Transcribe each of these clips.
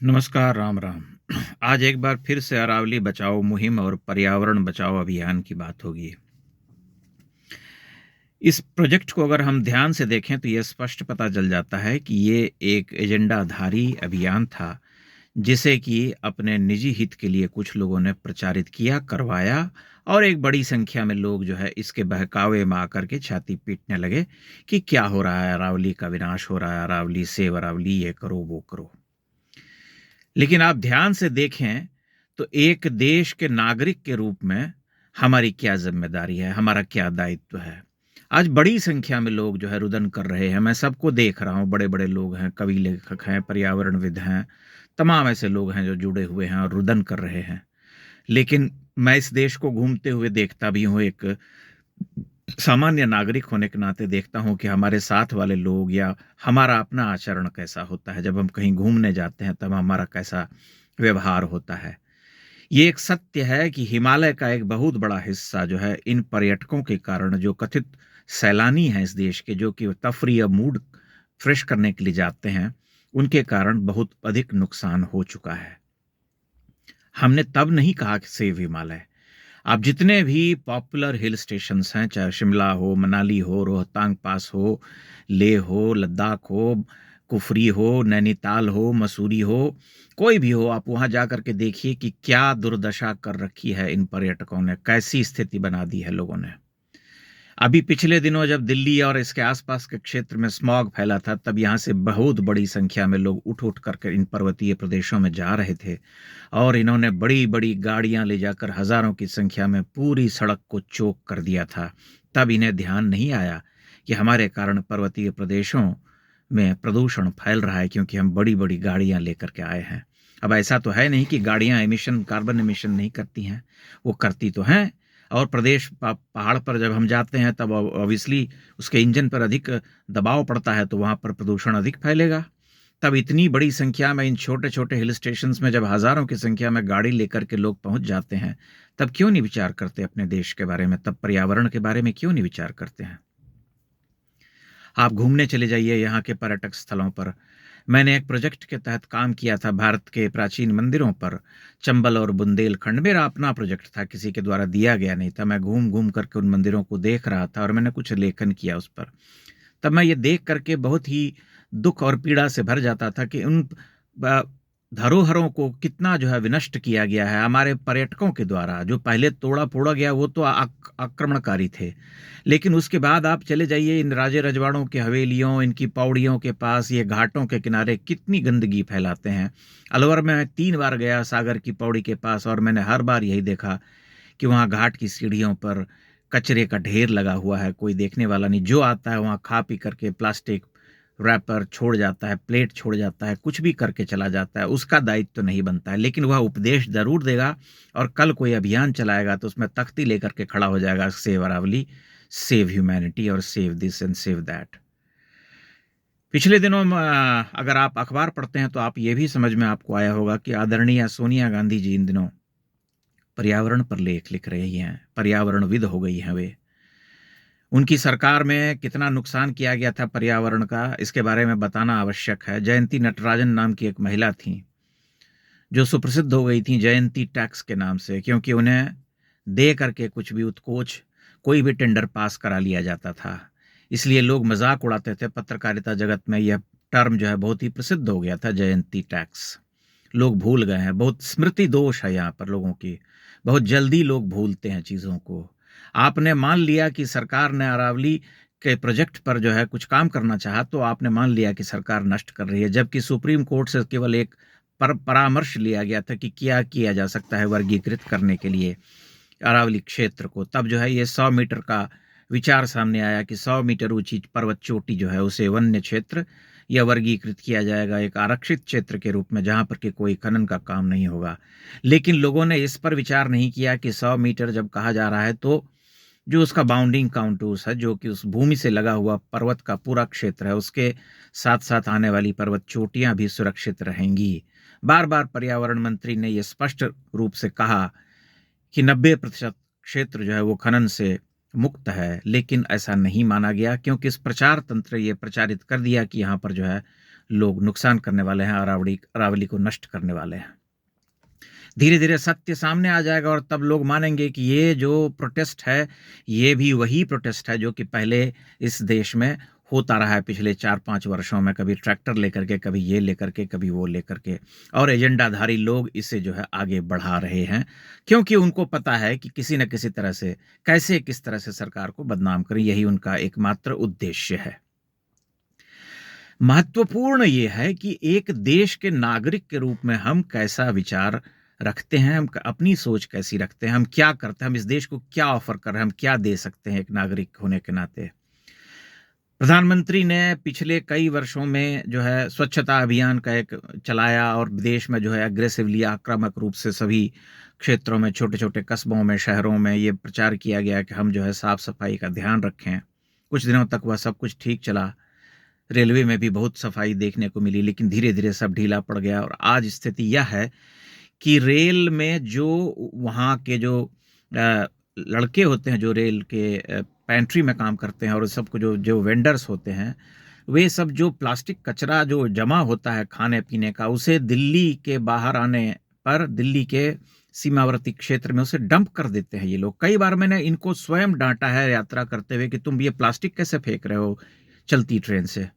नमस्कार, राम राम। आज एक बार फिर से अरावली बचाओ मुहिम और पर्यावरण बचाओ अभियान की बात होगी। इस प्रोजेक्ट को अगर हम ध्यान से देखें तो ये स्पष्ट पता चल जाता है कि ये एक एजेंडाधारी अभियान था, जिसे कि अपने निजी हित के लिए कुछ लोगों ने प्रचारित किया, करवाया और एक बड़ी संख्या में लोग जो है इसके बहकावे में आकर के छाती पीटने लगे कि क्या हो रहा है, अरावली का विनाश हो रहा है, अरावली सेव अरावली, ये करो, वो करो। लेकिन आप ध्यान से देखें तो एक देश के नागरिक के रूप में हमारी क्या ज़िम्मेदारी है, हमारा क्या दायित्व है। आज बड़ी संख्या में लोग जो है रुदन कर रहे हैं, मैं सबको देख रहा हूँ, बड़े-बड़े लोग हैं, कवि लेखक हैं, पर्यावरणविद हैं, तमाम ऐसे लोग हैं जो जुड़े हुए हैं और रुदन कर रहे हैं। लेकिन मैं इस देश को घूमते हुए देखता भी हूँ, एक सामान्य नागरिक होने के नाते देखता हूँ कि हमारे साथ वाले लोग या हमारा अपना आचरण कैसा होता है। जब हम कहीं घूमने जाते हैं तब हमारा कैसा व्यवहार होता है। ये एक सत्य है कि हिमालय का एक बहुत बड़ा हिस्सा जो है इन पर्यटकों के कारण, जो कथित सैलानी हैं इस देश के, जो कि तफरीह या मूड फ्रेश करने के लिए जाते हैं, उनके कारण बहुत अधिक नुकसान हो चुका है। हमने तब नहीं कहा कि सेव हिमालय। आप जितने भी पॉपुलर हिल स्टेशंस हैं, चाहे शिमला हो, मनाली हो, रोहतांग पास हो, लेह हो, लद्दाख हो, कुफरी हो, नैनीताल हो, मसूरी हो, कोई भी हो, आप वहाँ जा कर के देखिए कि क्या दुर्दशा कर रखी है इन पर्यटकों ने, कैसी स्थिति बना दी है लोगों ने। अभी पिछले दिनों जब दिल्ली और इसके आसपास के क्षेत्र में स्मॉग फैला था, तब यहाँ से बहुत बड़ी संख्या में लोग उठ-उठ करके इन पर्वतीय प्रदेशों में जा रहे थे और इन्होंने बड़ी-बड़ी गाड़ियाँ ले जाकर हज़ारों की संख्या में पूरी सड़क को चोक कर दिया था। तब इन्हें ध्यान नहीं आया कि हमारे कारण पर्वतीय प्रदेशों में प्रदूषण फैल रहा है, क्योंकि हम बड़ी-बड़ी गाड़ियाँ लेकर के आए हैं। अब ऐसा तो है नहीं कि गाड़ियाँ कार्बन एमिशन नहीं करती हैं, वो करती तो हैं। और प्रदेश पहाड़ पर जब हम जाते हैं तब ऑब्वियसली उसके इंजन पर अधिक दबाव पड़ता है, तो वहाँ पर प्रदूषण अधिक फैलेगा। तब इतनी बड़ी संख्या में इन छोटे-छोटे हिल स्टेशंस में जब हज़ारों की संख्या में गाड़ी लेकर के लोग पहुँच जाते हैं, तब क्यों नहीं विचार करते अपने देश के बारे में, तब पर्यावरण के बारे में क्यों नहीं विचार करते हैं? आप घूमने चले जाइए यहाँ के पर्यटक स्थलों पर। मैंने एक प्रोजेक्ट के तहत काम किया था भारत के प्राचीन मंदिरों पर, चंबल और बुंदेलखंड। मेरा अपना प्रोजेक्ट था, किसी के द्वारा दिया गया नहीं था। मैं घूम-घूम करके उन मंदिरों को देख रहा था और मैंने कुछ लेखन किया उस पर। तब मैं ये देख करके बहुत ही दुःख और पीड़ा से भर जाता था कि उन ब धरोहरों को कितना जो है विनष्ट किया गया है हमारे पर्यटकों के द्वारा। जो पहले तोड़ा-फोड़ा गया वो तो आक्रमणकारी थे। लेकिन उसके बाद आप चले जाइए इन राजे-रजवाड़ों की हवेलियों, इनकी पौड़ियों के पास, ये घाटों के किनारे कितनी गंदगी फैलाते हैं। अलवर में मैं 3 बार गया सागर की पौड़ी के पास और मैंने हर बार यही देखा कि वहाँ घाट की सीढ़ियों पर कचरे का ढेर लगा हुआ है, कोई देखने वाला नहीं। जो आता है वहाँ खा पी करके प्लास्टिक रैपर छोड़ जाता है, प्लेट छोड़ जाता है, कुछ भी करके चला जाता है, उसका दायित्व तो नहीं बनता है। लेकिन वह उपदेश ज़रूर देगा और कल कोई अभियान चलाएगा तो उसमें तख्ती लेकर के खड़ा हो जाएगा, सेव अरावली, सेव ह्यूमैनिटी और save this and save that. पिछले दिनों अगर आप अखबार पढ़ते हैं तो आप ये भी समझ में आपको आया होगा कि आदरणीय सोनिया गांधी जी इन दिनों पर्यावरण पर लेख लिख रही हैं, पर्यावरणविद हो गई हैं वे। उनकी सरकार में कितना नुकसान किया गया था पर्यावरण का, इसके बारे में बताना आवश्यक है। जयंती नटराजन नाम की एक महिला थीं, जो सुप्रसिद्ध हो गई थीं जयंती टैक्स के नाम से, क्योंकि उन्हें दे करके कुछ भी उत्कोच कोई भी टेंडर पास करा लिया जाता था। इसलिए लोग मज़ाक उड़ाते थे। पत्रकारिता जगत में यह टर्म जो है बहुत ही प्रसिद्ध हो गया था, जयंती टैक्स। लोग भूल गए हैं, बहुत स्मृति दोष है यहाँ पर लोगों की। बहुत जल्दी लोग भूलते हैं चीज़ों को। आपने मान लिया कि सरकार ने अरावली के प्रोजेक्ट पर जो है कुछ काम करना चाहा, तो आपने मान लिया कि सरकार नष्ट कर रही है, जबकि सुप्रीम कोर्ट से केवल एक परामर्श लिया गया था कि क्या किया जा सकता है वर्गीकृत करने के लिए अरावली क्षेत्र को। तब जो है ये 100 मीटर का विचार सामने आया कि 100 मीटर ऊंची पर्वत चोटी जो है उसे वन्य क्षेत्र या वर्गीकृत किया जाएगा, एक आरक्षित क्षेत्र के रूप में, जहां पर कि कोई खनन का काम नहीं होगा। लेकिन लोगों ने इस पर विचार नहीं किया कि 100 मीटर जब कहा जा रहा है तो जो उसका बाउंडिंग काउंटर्स है, जो कि उस भूमि से लगा हुआ पर्वत का पूरा क्षेत्र है, उसके साथ-साथ आने वाली पर्वत चोटियां भी सुरक्षित रहेंगी। बार-बार पर्यावरण मंत्री ने यह स्पष्ट रूप से कहा कि 90% क्षेत्र जो है वो खनन से मुक्त है, लेकिन ऐसा नहीं माना गया, क्योंकि इस प्रचार तंत्र ये प्रचारित कर दिया कि यहाँ पर जो है लोग नुकसान करने वाले हैं, अरावली को नष्ट करने वाले हैं। धीरे धीरे सत्य सामने आ जाएगा और तब लोग मानेंगे कि ये जो प्रोटेस्ट है, ये भी वही प्रोटेस्ट है जो कि पहले इस देश में होता रहा है पिछले 4-5 वर्षों में, कभी ट्रैक्टर लेकर के, कभी ये लेकर के, कभी वो लेकर के, और एजेंडाधारी लोग इसे जो है आगे बढ़ा रहे हैं, क्योंकि उनको पता है कि किसी न किसी तरह से कैसे किस तरह से सरकार को बदनाम करें, यही उनका एकमात्र उद्देश्य है। महत्वपूर्ण ये है कि एक देश के नागरिक के रूप में हम कैसा विचार रखते हैं, हम अपनी सोच कैसी रखते हैं, हम क्या करते हैं, हम इस देश को क्या ऑफर कर रहे हैं, हम क्या दे सकते हैं एक नागरिक होने के नाते। प्रधानमंत्री ने पिछले कई वर्षों में जो है स्वच्छता अभियान का एक चलाया और देश में जो है अग्रेसिवली, आक्रामक रूप से सभी क्षेत्रों में, छोटे छोटे कस्बों में, शहरों में ये प्रचार किया गया कि हम जो है साफ सफाई का ध्यान रखें। कुछ दिनों तक वह सब कुछ ठीक चला, रेलवे में भी बहुत सफाई देखने को मिली, लेकिन धीरे धीरे सब ढीला पड़ गया और आज स्थिति यह है कि रेल में जो वहाँ के जो लड़के होते हैं, जो रेल के पेंट्री में काम करते हैं, और सबको जो जो वेंडर्स होते हैं, वे सब जो प्लास्टिक कचरा जो जमा होता है खाने पीने का, उसे दिल्ली के बाहर आने पर, दिल्ली के सीमावर्ती क्षेत्र में उसे डंप कर देते हैं ये लोग। कई बार मैंने इनको स्वयं डांटा है यात्रा करते हुए कि तुम ये प्लास्टिक कैसे फेंक रहे हो चलती ट्रेन से।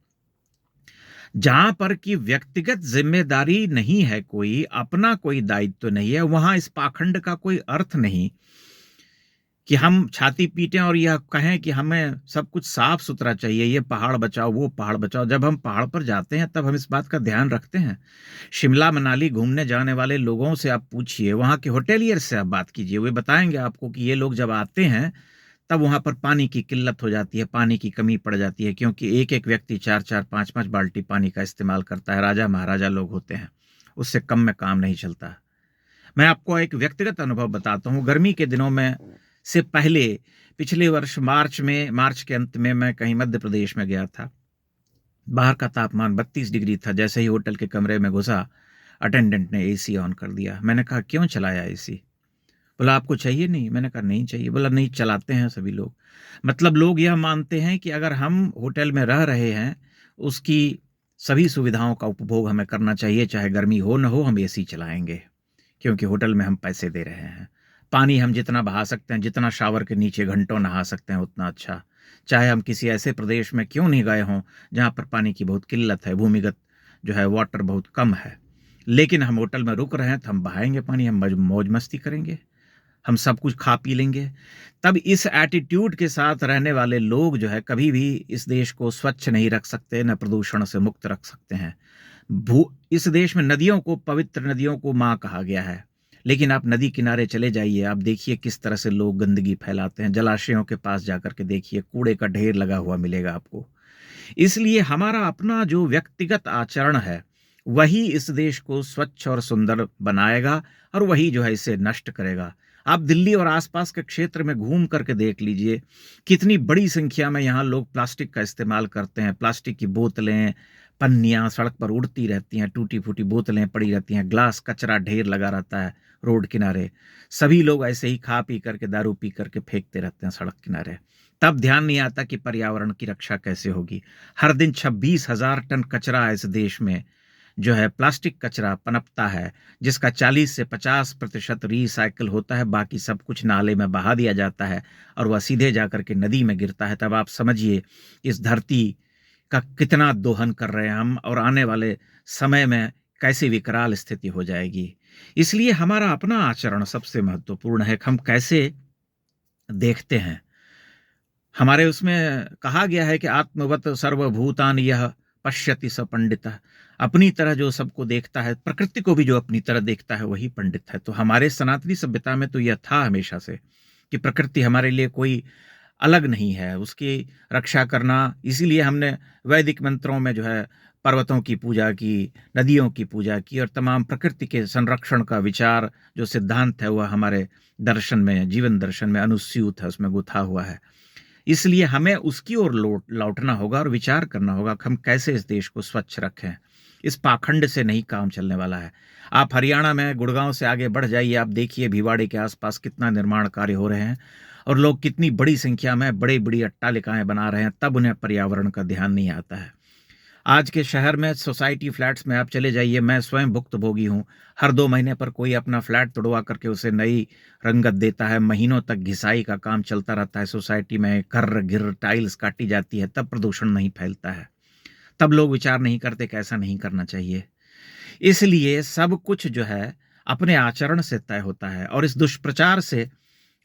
जहां पर कि व्यक्तिगत जिम्मेदारी नहीं है, कोई अपना कोई दायित्व नहीं है, वहां इस पाखंड का कोई अर्थ नहीं कि हम छाती पीटें और यह कहें कि हमें सब कुछ साफ सुथरा चाहिए, ये पहाड़ बचाओ, वो पहाड़ बचाओ। जब हम पहाड़ पर जाते हैं तब हम इस बात का ध्यान रखते हैं। शिमला मनाली घूमने जाने वाले लोगों से आप पूछिए, वहां के होटेलियर से आप बात कीजिए, वे बताएंगे आपको कि ये लोग जब आते हैं तब वहां पर पानी की किल्लत हो जाती है, पानी की कमी पड़ जाती है, क्योंकि एक एक व्यक्ति 4-4, 5-5 बाल्टी पानी का इस्तेमाल करता है। राजा महाराजा लोग होते हैं, उससे कम में काम नहीं चलता। मैं आपको एक व्यक्तिगत अनुभव बताता हूँ। गर्मी के दिनों में से पहले पिछले वर्ष मार्च के अंत में मैं कहीं मध्य प्रदेश में गया था। बाहर का तापमान 32 डिग्री था। जैसे ही होटल के कमरे में घुसा, अटेंडेंट ने एसी ऑन कर दिया। मैंने कहा क्यों चलाया एसी? बोला आपको चाहिए नहीं? मैंने कहा नहीं चाहिए। बोला नहीं, चलाते हैं सभी लोग। मतलब लोग यह मानते हैं कि अगर हम होटल में रह रहे हैं, उसकी सभी सुविधाओं का उपभोग हमें करना चाहिए, चाहे गर्मी हो न हो, हम एसी चलाएंगे, क्योंकि होटल में हम पैसे दे रहे हैं। पानी हम जितना बहा सकते हैं, जितना शावर के नीचे घंटों नहा सकते हैं, उतना अच्छा। चाहे हम किसी ऐसे प्रदेश में क्यों नहीं गए हों जहाँ पर पानी की बहुत किल्लत है, भूमिगत जो है वाटर बहुत कम है, लेकिन हम होटल में रुक रहे हैं तो हम बहाएंगे पानी, हम मौज मस्ती करेंगे, हम सब कुछ खा पी लेंगे। तब इस एटीट्यूड के साथ रहने वाले लोग जो है कभी भी इस देश को स्वच्छ नहीं रख सकते, न प्रदूषण से मुक्त रख सकते हैं। इस देश में नदियों को, पवित्र नदियों को माँ कहा गया है, लेकिन आप नदी किनारे चले जाइए, आप देखिए किस तरह से लोग गंदगी फैलाते हैं। जलाशयों के पास जाकर के देखिए, कूड़े का ढेर लगा हुआ मिलेगा आपको। इसलिए हमारा अपना जो व्यक्तिगत आचरण है, वही इस देश को स्वच्छ और सुंदर बनाएगा और वही जो है इसे नष्ट करेगा। आप दिल्ली और आसपास के क्षेत्र में घूम करके देख लीजिए, कितनी बड़ी संख्या में यहाँ लोग प्लास्टिक का इस्तेमाल करते हैं। प्लास्टिक की बोतलें, पन्नियाँ सड़क पर उड़ती रहती हैं, टूटी फूटी बोतलें पड़ी रहती हैं, ग्लास, कचरा ढेर लगा रहता है रोड किनारे। सभी लोग ऐसे ही खा पी करके, दारू पी करके फेंकते रहते हैं सड़क किनारे। तब ध्यान नहीं आता कि पर्यावरण की रक्षा कैसे होगी। हर दिन 26,000 टन कचरा इस देश में जो है प्लास्टिक कचरा पनपता है, जिसका 40 से 50% रिसाइकल होता है, बाकी सब कुछ नाले में बहा दिया जाता है और वह सीधे जाकर के नदी में गिरता है। तब आप समझिए इस धरती का कितना दोहन कर रहे हैं हम, और आने वाले समय में कैसी विकराल स्थिति हो जाएगी। इसलिए हमारा अपना आचरण सबसे महत्वपूर्ण है, हम कैसे देखते हैं। हमारे उसमें कहा गया है कि आत्मवत सर्वभूतानि यह पश्यति स पंडितः। अपनी तरह जो सबको देखता है, प्रकृति को भी जो अपनी तरह देखता है, वही पंडित है। तो हमारे सनातनी सभ्यता में तो यह था हमेशा से कि प्रकृति हमारे लिए कोई अलग नहीं है, उसकी रक्षा करना। इसीलिए हमने वैदिक मंत्रों में जो है पर्वतों की पूजा की, नदियों की पूजा की, और तमाम प्रकृति के संरक्षण का विचार जो सिद्धांत है वह हमारे दर्शन में, जीवन दर्शन में अनुस्यूत है, उसमें गुथा हुआ है। इसलिए हमें उसकी ओर लौटना होगा और विचार करना होगा कि हम कैसे इस देश को स्वच्छ रखें। इस पाखंड से नहीं काम चलने वाला है। आप हरियाणा में गुड़गांव से आगे बढ़ जाइए, आप देखिए भिवाड़ी के आसपास कितना निर्माण कार्य हो रहे हैं और लोग कितनी बड़ी संख्या में बड़ी बड़ी अट्टालिकाएं बना रहे हैं, तब उन्हें पर्यावरण का ध्यान नहीं आता है। आज के शहर में सोसाइटी फ्लैट्स में आप चले जाइए, मैं स्वयं भुक्तभोगी हूँ। हर 2 महीने पर कोई अपना फ्लैट तुड़वा करके उसे नई रंगत देता है, महीनों तक घिसाई का काम चलता रहता है सोसाइटी में, घर-गिर टाइल्स काटी जाती है, तब प्रदूषण नहीं फैलता है। तब लोग विचार नहीं करते कि ऐसा नहीं करना चाहिए। इसलिए सब कुछ जो है अपने आचरण से तय होता है और इस दुष्प्रचार से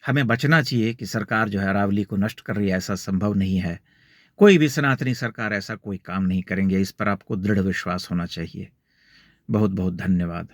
हमें बचना चाहिए कि सरकार जो है अरावली को नष्ट कर रही है, ऐसा संभव नहीं है। कोई भी सनातनी सरकार ऐसा कोई काम नहीं करेंगे, इस पर आपको दृढ़ विश्वास होना चाहिए। बहुत-बहुत धन्यवाद।